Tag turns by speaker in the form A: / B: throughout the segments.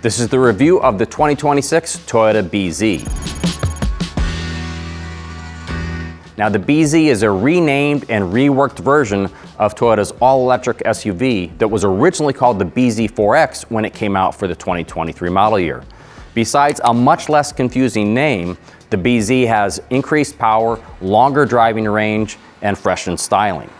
A: This is the review of the 2026 Toyota BZ. Now the BZ is a renamed and reworked version of Toyota's all-electric SUV that was originally called the BZ4X when it came out for the 2023 model year. Besides a much less confusing name, the BZ has increased power, longer driving range, and freshened styling.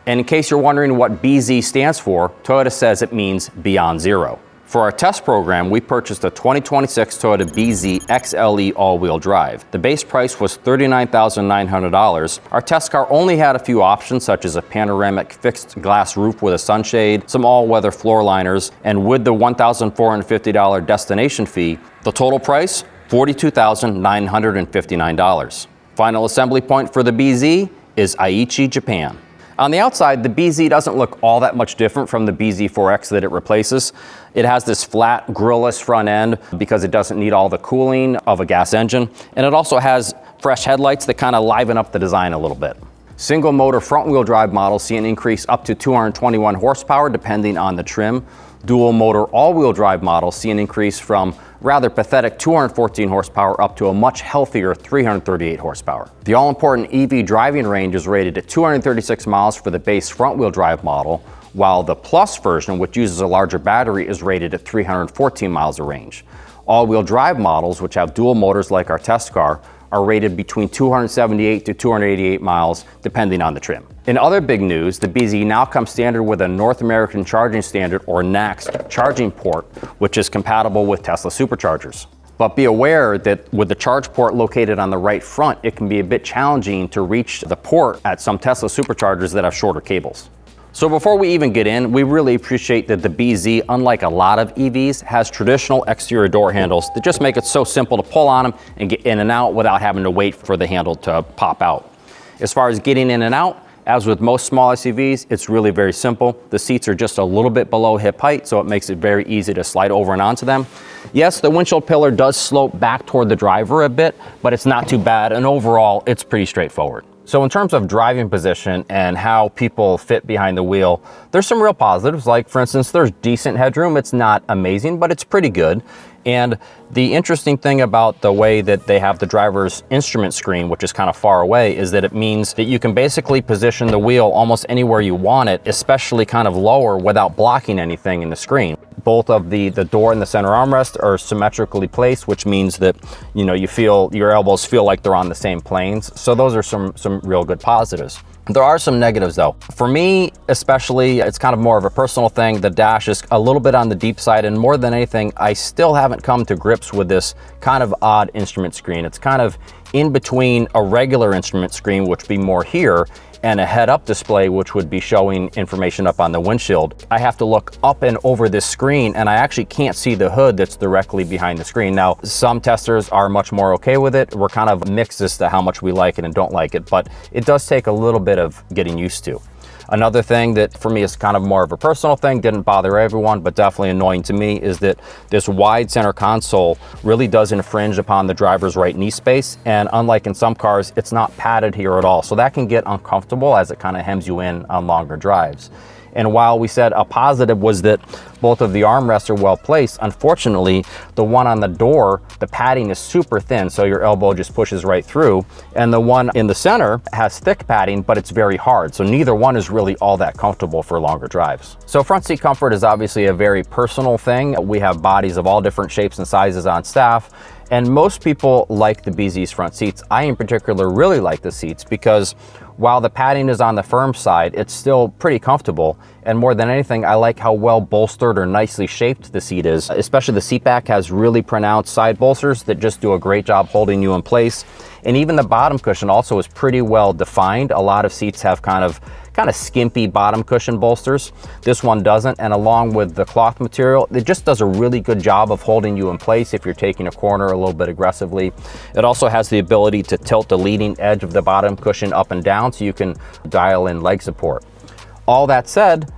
A: And in case you're wondering what BZ stands for, Toyota says it means Beyond Zero. For our test program, we purchased a 2026 Toyota BZ XLE all-wheel drive. The base price was $39,900. Our test car only had a few options, such as a panoramic fixed glass roof with a sunshade, some all-weather floor liners, and with the $1,450 destination fee, the total price, $42,959. Final assembly point for the BZ is Aichi, Japan. On the outside, the BZ doesn't look all that much different from the BZ4X that it replaces. It has this flat grille-less front end because it doesn't need all the cooling of a gas engine. And it also has fresh headlights that kind of liven up the design a little bit. Single motor front wheel drive models see an increase up to 221 horsepower depending on the trim. Dual motor all-wheel drive models see an increase from rather pathetic 214 horsepower up to a much healthier 338 horsepower. The all-important EV driving range is rated at 236 miles for the base front-wheel drive model, while the Plus version, which uses a larger battery, is rated at 314 miles of range. All-wheel drive models, which have dual motors like our test car, are rated between 278 to 288 miles, depending on the trim. In other big news, the BZ now comes standard with a North American Charging Standard, or NACS, charging port, which is compatible with Tesla superchargers. But be aware that with the charge port located on the right front, it can be a bit challenging to reach the port at some Tesla superchargers that have shorter cables. So before we even get in, we really appreciate that the BZ, unlike a lot of EVs, has traditional exterior door handles that just make it so simple to pull on them and get in and out without having to wait for the handle to pop out. As far as getting in and out, as with most small SUVs, it's really very simple. The seats are just a little bit below hip height, so it makes it very easy to slide over and onto them. Yes, the windshield pillar does slope back toward the driver a bit, but it's not too bad, and overall, it's pretty straightforward. So in terms of driving position and how people fit behind the wheel, there's some real positives. Like, for instance, there's decent headroom. It's not amazing, but it's pretty good. And the interesting thing about the way that they have the driver's instrument screen, which is kind of far away, is that it means that you can basically position the wheel almost anywhere you want it, especially kind of lower, without blocking anything in the screen. Both of the door and the center armrest are symmetrically placed, which means that, you know, you feel your elbows feel like they're on the same planes. So those are some real good positives. There are some negatives though. For me, especially, it's kind of more of a personal thing. The dash is a little bit on the deep side, and more than anything, I still haven't come to grips with this kind of odd instrument screen. It's kind of in between a regular instrument screen, which would be more here, and a head-up display, which would be showing information up on the windshield. I have to look up and over this screen, and I actually can't see the hood that's directly behind the screen. Now, some testers are much more okay with it. We're kind of mixed as to how much we like it and don't like it, but it does take a little bit of getting used to. Another thing that for me is kind of more of a personal thing, didn't bother everyone, but definitely annoying to me, is that this wide center console really does infringe upon the driver's right knee space. And unlike in some cars, it's not padded here at all. So that can get uncomfortable as it kind of hems you in on longer drives. And while we said a positive was that both of the armrests are well placed, unfortunately, the one on the door, the padding is super thin, so your elbow just pushes right through. And the one in the center has thick padding, but it's very hard. So neither one is really all that comfortable for longer drives. So front seat comfort is obviously a very personal thing. We have bodies of all different shapes and sizes on staff, and most people like the BZ's front seats. I in particular really like the seats because while the padding is on the firm side, it's still pretty comfortable. And more than anything, I like how well bolstered or nicely shaped the seat is. Especially the seat back has really pronounced side bolsters that just do a great job holding you in place. And even the bottom cushion also is pretty well defined. A lot of seats have kind of skimpy bottom cushion bolsters. This one doesn't, and along with the cloth material, it just does a really good job of holding you in place if you're taking a corner a little bit aggressively. It also has the ability to tilt the leading edge of the bottom cushion up and down so you can dial in leg support. All that said,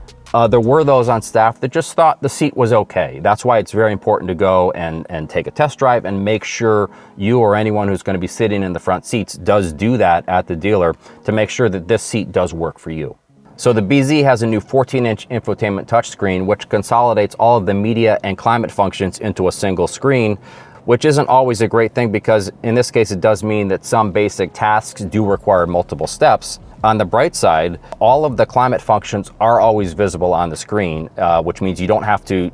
A: there were those on staff that just thought the seat was okay. That's why it's very important to go and take a test drive and make sure you or anyone who's going to be sitting in the front seats does do that at the dealer to make sure that this seat does work for you. So the BZ has a new 14-inch infotainment touchscreen, which consolidates all of the media and climate functions into a single screen, which isn't always a great thing because in this case it does mean that some basic tasks do require multiple steps. On the bright side, all of the climate functions are always visible on the screen, which means you don't have to,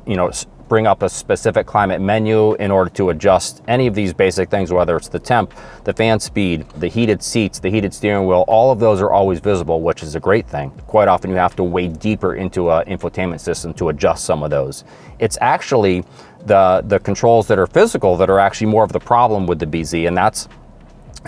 A: bring up a specific climate menu in order to adjust any of these basic things, whether it's the temp, the fan speed, the heated seats, the heated steering wheel. All of those are always visible, which is a great thing. Quite often you have to wade deeper into an infotainment system to adjust some of those. It's actually the controls that are physical that are actually more of the problem with the BZ, and that's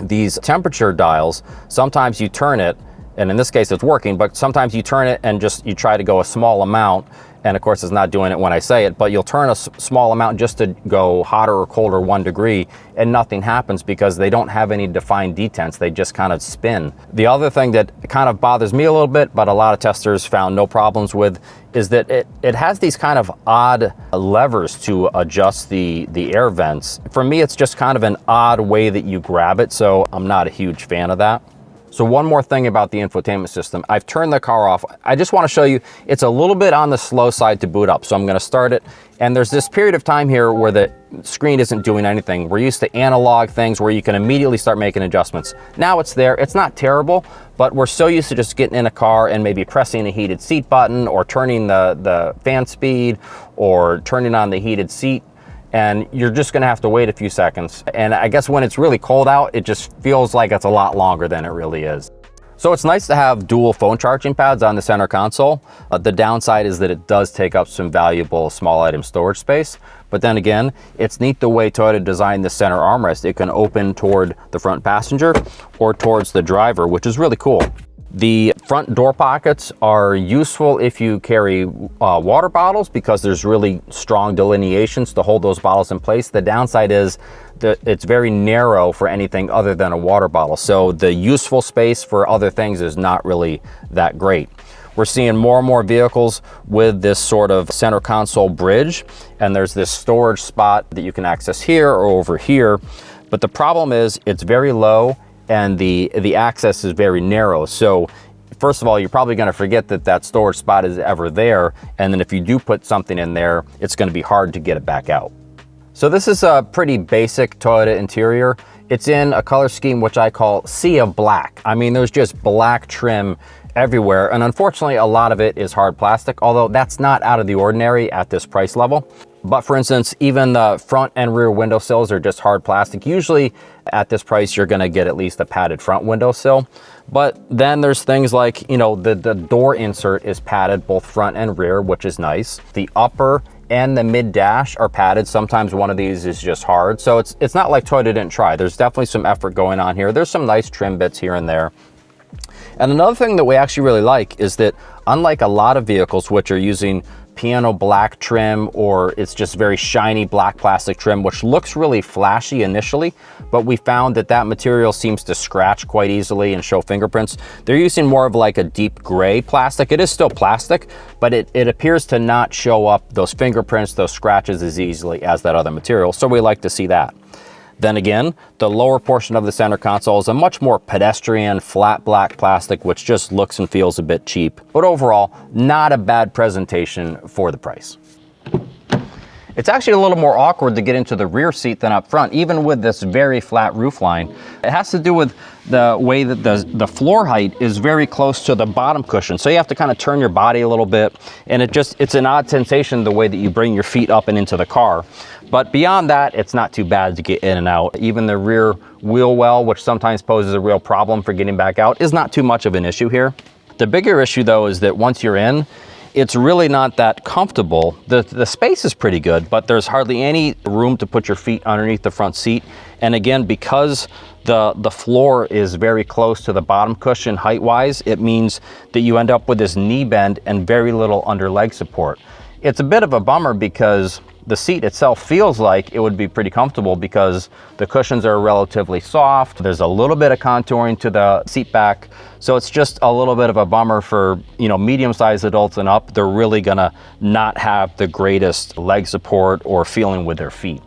A: these temperature dials. Sometimes you turn it, and in this case it's working, but sometimes you turn it and you try to go a small amount, and of course it's not doing it when I say it, but you'll turn a small amount just to go hotter or colder 1 degree and nothing happens because they don't have any defined detents. They just kind of spin. The other thing that kind of bothers me a little bit, but a lot of testers found no problems with, is that it has these kind of odd levers to adjust the air vents. For me, it's just kind of an odd way that you grab it, so I'm not a huge fan of that. So one more thing about the infotainment system. I've turned the car off. I just want to show you, it's a little bit on the slow side to boot up. So I'm going to start it. And there's this period of time here where the screen isn't doing anything. We're used to analog things where you can immediately start making adjustments. Now it's there. It's not terrible, but we're so used to just getting in a car and maybe pressing the heated seat button or turning the fan speed or turning on the heated seat. And you're just gonna have to wait a few seconds. And I guess when it's really cold out, it just feels like it's a lot longer than it really is. So it's nice to have dual phone charging pads on the center console. The downside is that it does take up some valuable small item storage space. But then again, it's neat the way Toyota designed the center armrest. It can open toward the front passenger or towards the driver, which is really cool. The front door pockets are useful if you carry water bottles because there's really strong delineations to hold those bottles in place. The downside is that it's very narrow for anything other than a water bottle. So the useful space for other things is not really that great. We're seeing more and more vehicles with this sort of center console bridge, and there's this storage spot that you can access here or over here. But the problem is it's very low and the access is very narrow. So first of all, you're probably going to forget that storage spot is ever there. And then if you do put something in there, it's going to be hard to get it back out. So this is a pretty basic Toyota interior. It's in a color scheme which I call Sea of Black. I mean, there's just black trim everywhere. And unfortunately, a lot of it is hard plastic, although that's not out of the ordinary at this price level. But for instance, even the front and rear windowsills are just hard plastic. Usually at this price, you're gonna get at least a padded front windowsill. But then there's things like, the door insert is padded both front and rear, which is nice. The upper and the mid dash are padded. Sometimes one of these is just hard. So it's not like Toyota didn't try. There's definitely some effort going on here. There's some nice trim bits here and there. And another thing that we actually really like is that unlike a lot of vehicles which are using piano black trim, or it's just very shiny black plastic trim, which looks really flashy initially, but we found that material seems to scratch quite easily and show fingerprints. They're using more of like a deep gray plastic. It is still plastic, but it appears to not show up those fingerprints, those scratches as easily as that other material. So we like to see that. Then again, the lower portion of the center console is a much more pedestrian, flat black plastic, which just looks and feels a bit cheap. But overall, not a bad presentation for the price. It's actually a little more awkward to get into the rear seat than up front, even with this very flat roofline. It has to do with the way that the floor height is very close to the bottom cushion. So you have to kind of turn your body a little bit, and it's an odd sensation the way that you bring your feet up and into the car. But beyond that, it's not too bad to get in and out. Even the rear wheel well, which sometimes poses a real problem for getting back out, is not too much of an issue here. The bigger issue though is that once you're in, it's really not that comfortable. The space is pretty good, but there's hardly any room to put your feet underneath the front seat. And again, because the floor is very close to the bottom cushion height-wise, it means that you end up with this knee bend and very little under leg support. It's a bit of a bummer because the seat itself feels like it would be pretty comfortable because the cushions are relatively soft. There's a little bit of contouring to the seat back. So it's just a little bit of a bummer for, medium-sized adults and up. They're really gonna not have the greatest leg support or feeling with their feet.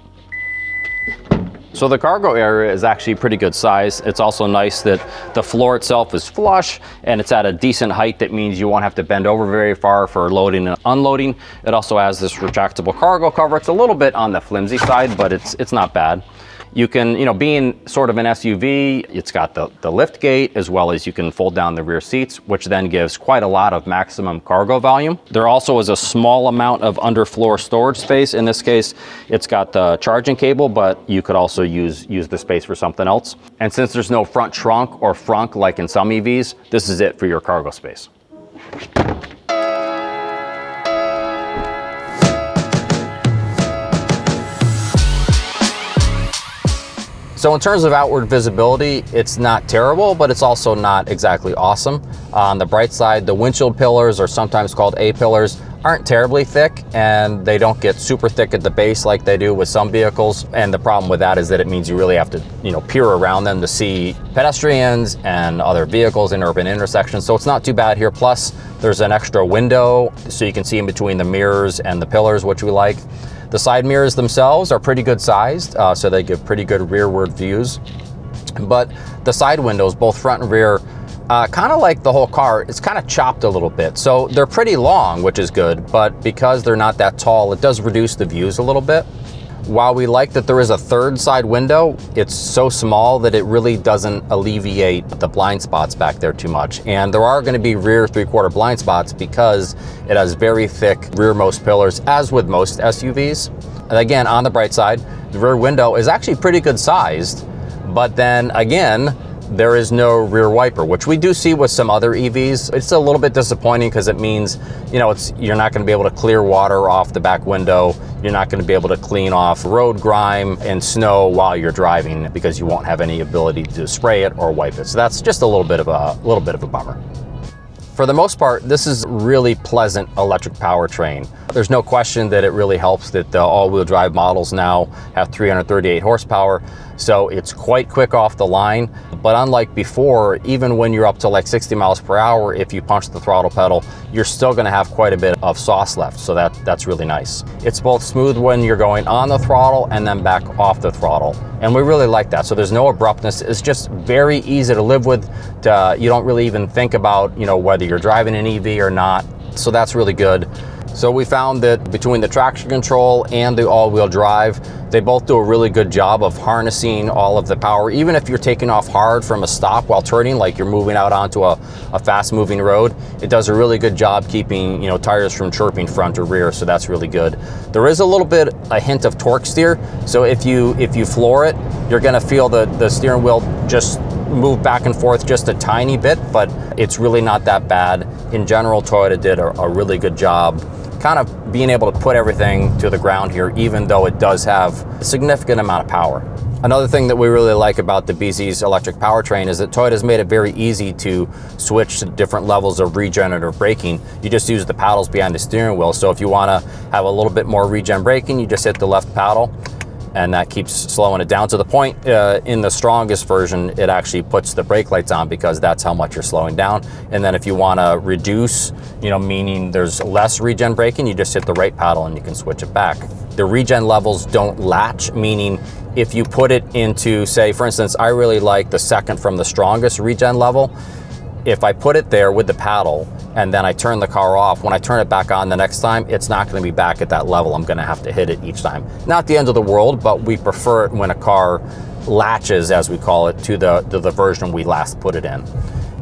A: So the cargo area is actually pretty good size. It's also nice that the floor itself is flush and it's at a decent height. That means you won't have to bend over very far for loading and unloading. It also has this retractable cargo cover. It's a little bit on the flimsy side, but it's not bad. You can, being sort of an SUV, it's got the lift gate, as well as you can fold down the rear seats, which then gives quite a lot of maximum cargo volume. There also is a small amount of underfloor storage space. In this case, it's got the charging cable, but you could also use the space for something else. And since there's no front trunk or frunk like in some EVs, this is it for your cargo space. So in terms of outward visibility, it's not terrible, but it's also not exactly awesome. On the bright side, the windshield pillars, or sometimes called A-pillars, aren't terribly thick, and they don't get super thick at the base like they do with some vehicles. And the problem with that is that it means you really have to, peer around them to see pedestrians and other vehicles in urban intersections. So it's not too bad here. Plus, there's an extra window so you can see in between the mirrors and the pillars, which we like. The side mirrors themselves are pretty good sized, so they give pretty good rearward views. But the side windows, both front and rear, kind of like the whole car, it's kind of chopped a little bit. So they're pretty long, which is good, but because they're not that tall, it does reduce the views a little bit. While we like that there is a third side window, it's so small that it really doesn't alleviate the blind spots back there too much. And there are going to be rear 3/4 blind spots because it has very thick rearmost pillars, as with most SUVs. And again, on the bright side, the rear window is actually pretty good sized, but then again, there is no rear wiper, which we do see with some other EVs. It's a little bit disappointing because it means, you're not going to be able to clear water off the back window. You're not going to be able to clean off road grime and snow while you're driving because you won't have any ability to spray it or wipe it. So that's just a little bit of a bummer. For the most part, this is really pleasant electric powertrain. There's no question that it really helps that the all-wheel drive models now have 338 horsepower, so it's quite quick off the line. But unlike before, even when you're up to like 60 miles per hour, if you punch the throttle pedal, you're still going to have quite a bit of sauce left, so that's really nice. It's both smooth when you're going on the throttle and then back off the throttle, and we really like that. So there's no abruptness. It's just very easy to live with. You don't really even think about, whether you're driving an EV or not, so that's really good. So we found that between the traction control and the all-wheel drive, they both do a really good job of harnessing all of the power. Even if you're taking off hard from a stop while turning, like you're moving out onto a fast-moving road, it does a really good job keeping tires from chirping front or rear, so that's really good. There is a hint of torque steer, so if you floor it, you're going to feel the steering wheel just move back and forth just a tiny bit, but it's really not that bad. In general, Toyota did a really good job kind of being able to put everything to the ground here, even though it does have a significant amount of power. Another thing that we really like about the BZ's electric powertrain is that Toyota's made it very easy to switch to different levels of regenerative braking. You just use the paddles behind the steering wheel. So if you want to have a little bit more regen braking, you just hit the left paddle, and that keeps slowing it down to the point in the strongest version, it actually puts the brake lights on because that's how much you're slowing down. And then if you want to reduce, meaning there's less regen braking, you just hit the right paddle and you can switch it back. The regen levels don't latch, meaning if you put it into, say, for instance, I really like the second from the strongest regen level. If I put it there with the paddle and then I turn the car off, when I turn it back on the next time, it's not going to be back at that level. I'm going to have to hit it each time. Not the end of the world, but we prefer it when a car latches, as we call it, to the version we last put it in.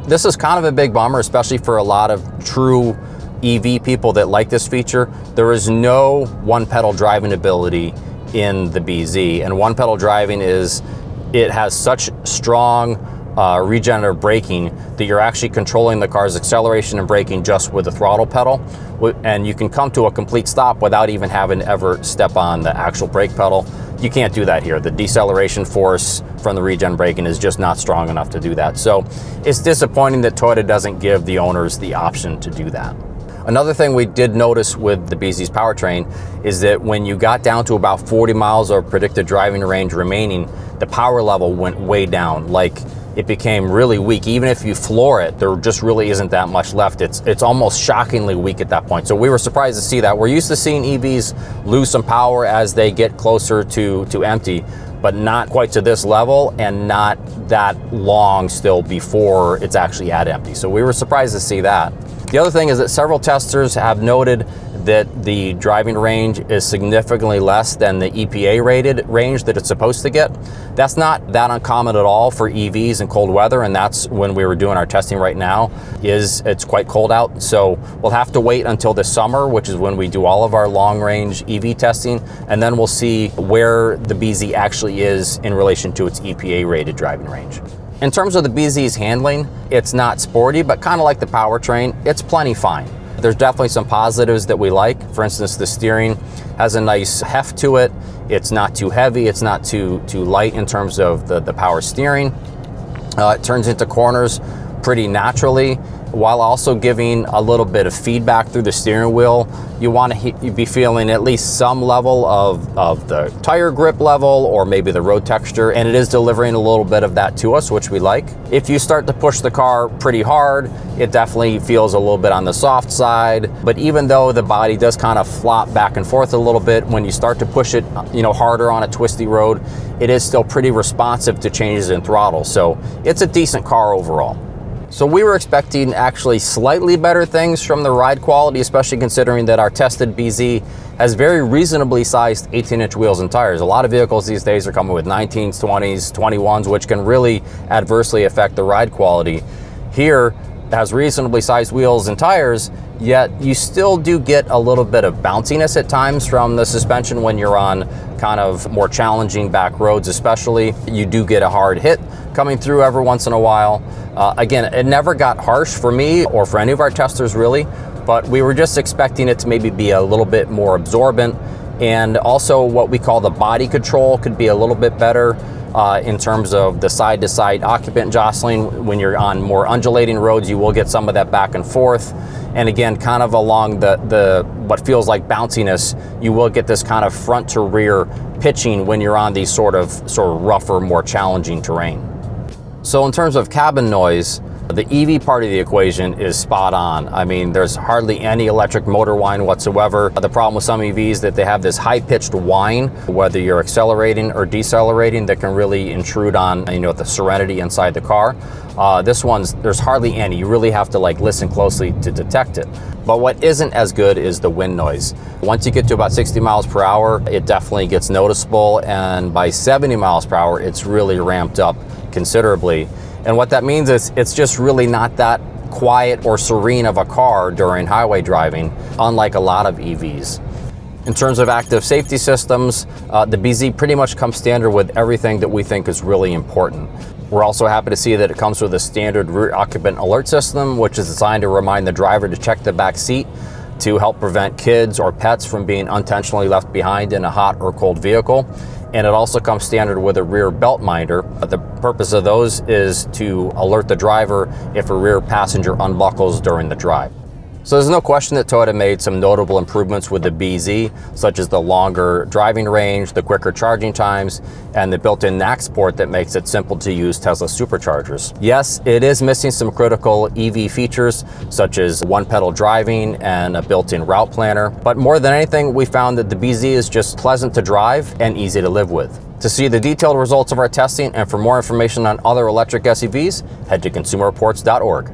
A: This is kind of a big bummer, especially for a lot of true EV people that like this feature. There is no one-pedal driving ability in the BZ, and one-pedal driving it has such strong regenerative braking that you're actually controlling the car's acceleration and braking just with the throttle pedal, and you can come to a complete stop without even having to ever step on the actual brake pedal. You can't do that here. The deceleration force from the regen braking is just not strong enough to do that. So it's disappointing that Toyota doesn't give the owners the option to do that. Another thing we did notice with the BZ's powertrain is that when you got down to about 40 miles of predicted driving range remaining, the power level went way down. Like, it became really weak. Even if you floor it, there just really isn't that much left. It's almost shockingly weak at that point. So we were surprised to see that. We're used to seeing EVs lose some power as they get closer to empty, but not quite to this level and not that long still before it's actually at empty. So we were surprised to see that. The other thing is that several testers have noted that the driving range is significantly less than the EPA rated range that it's supposed to get. That's not that uncommon at all for EVs in cold weather, and that's when we were doing our testing right now. It's quite cold out, so we'll have to wait until the summer, which is when we do all of our long range EV testing, and then we'll see where the BZ actually is in relation to its EPA rated driving range. In terms of the BZ's handling, it's not sporty, but kind of like the Powertrain, it's plenty fine. There's definitely some positives that we like. For instance, the steering has a nice heft to it. It's not too heavy, it's not too light in terms of the power steering. It turns into corners pretty naturally, while also giving a little bit of feedback through the steering wheel. You want to be feeling at least some level of the tire grip level or maybe the road texture, and it is delivering a little bit of that to us, which we like. If you start to push the car pretty hard, it definitely feels a little bit on the soft side, but even though the body does kind of flop back and forth a little bit, when you start to push it, harder on a twisty road, it is still pretty responsive to changes in throttle. So it's a decent car overall. So we were expecting actually slightly better things from the ride quality, especially considering that our tested BZ has very reasonably sized 18-inch wheels and tires. A lot of vehicles these days are coming with 19s, 20s, 21s, which can really adversely affect the ride quality. Here, it has reasonably sized wheels and tires, yet you still do get a little bit of bounciness at times from the suspension when you're on kind of more challenging back roads especially. You do get a hard hit coming through every once in a while. Again, it never got harsh for me or for any of our testers really, but we were just expecting it to maybe be a little bit more absorbent, and also what we call the body control could be a little bit better in terms of the side-to-side occupant jostling. When you're on more undulating roads, you will get some of that back and forth. And again, kind of along the what feels like bounciness, you will get this kind of front to rear pitching when you're on these sort of rougher, more challenging terrain. So in terms of cabin noise, the EV part of the equation is spot on. I mean, there's hardly any electric motor whine whatsoever. The problem with some EVs is that they have this high-pitched whine, whether you're accelerating or decelerating, that can really intrude on the serenity inside the car. This one's, there's hardly any. You really have to listen closely to detect it. But what isn't as good is the wind noise. Once you get to about 60 miles per hour, it definitely gets noticeable, and by 70 miles per hour, it's really ramped up considerably. And what that means is it's just really not that quiet or serene of a car during highway driving, unlike a lot of EVs. In terms of active safety systems, the BZ pretty much comes standard with everything that we think is really important. We're also happy to see that it comes with a standard rear occupant alert system, which is designed to remind the driver to check the back seat to help prevent kids or pets from being unintentionally left behind in a hot or cold vehicle. And it also comes standard with a rear belt minder. The purpose of those is to alert the driver if a rear passenger unbuckles during the drive. So there's no question that Toyota made some notable improvements with the BZ, such as the longer driving range, the quicker charging times, and the built-in NACS port that makes it simple to use Tesla superchargers. Yes, it is missing some critical EV features, such as one-pedal driving and a built-in route planner. But more than anything, we found that the BZ is just pleasant to drive and easy to live with. To see the detailed results of our testing and for more information on other electric SUVs, head to consumerreports.org.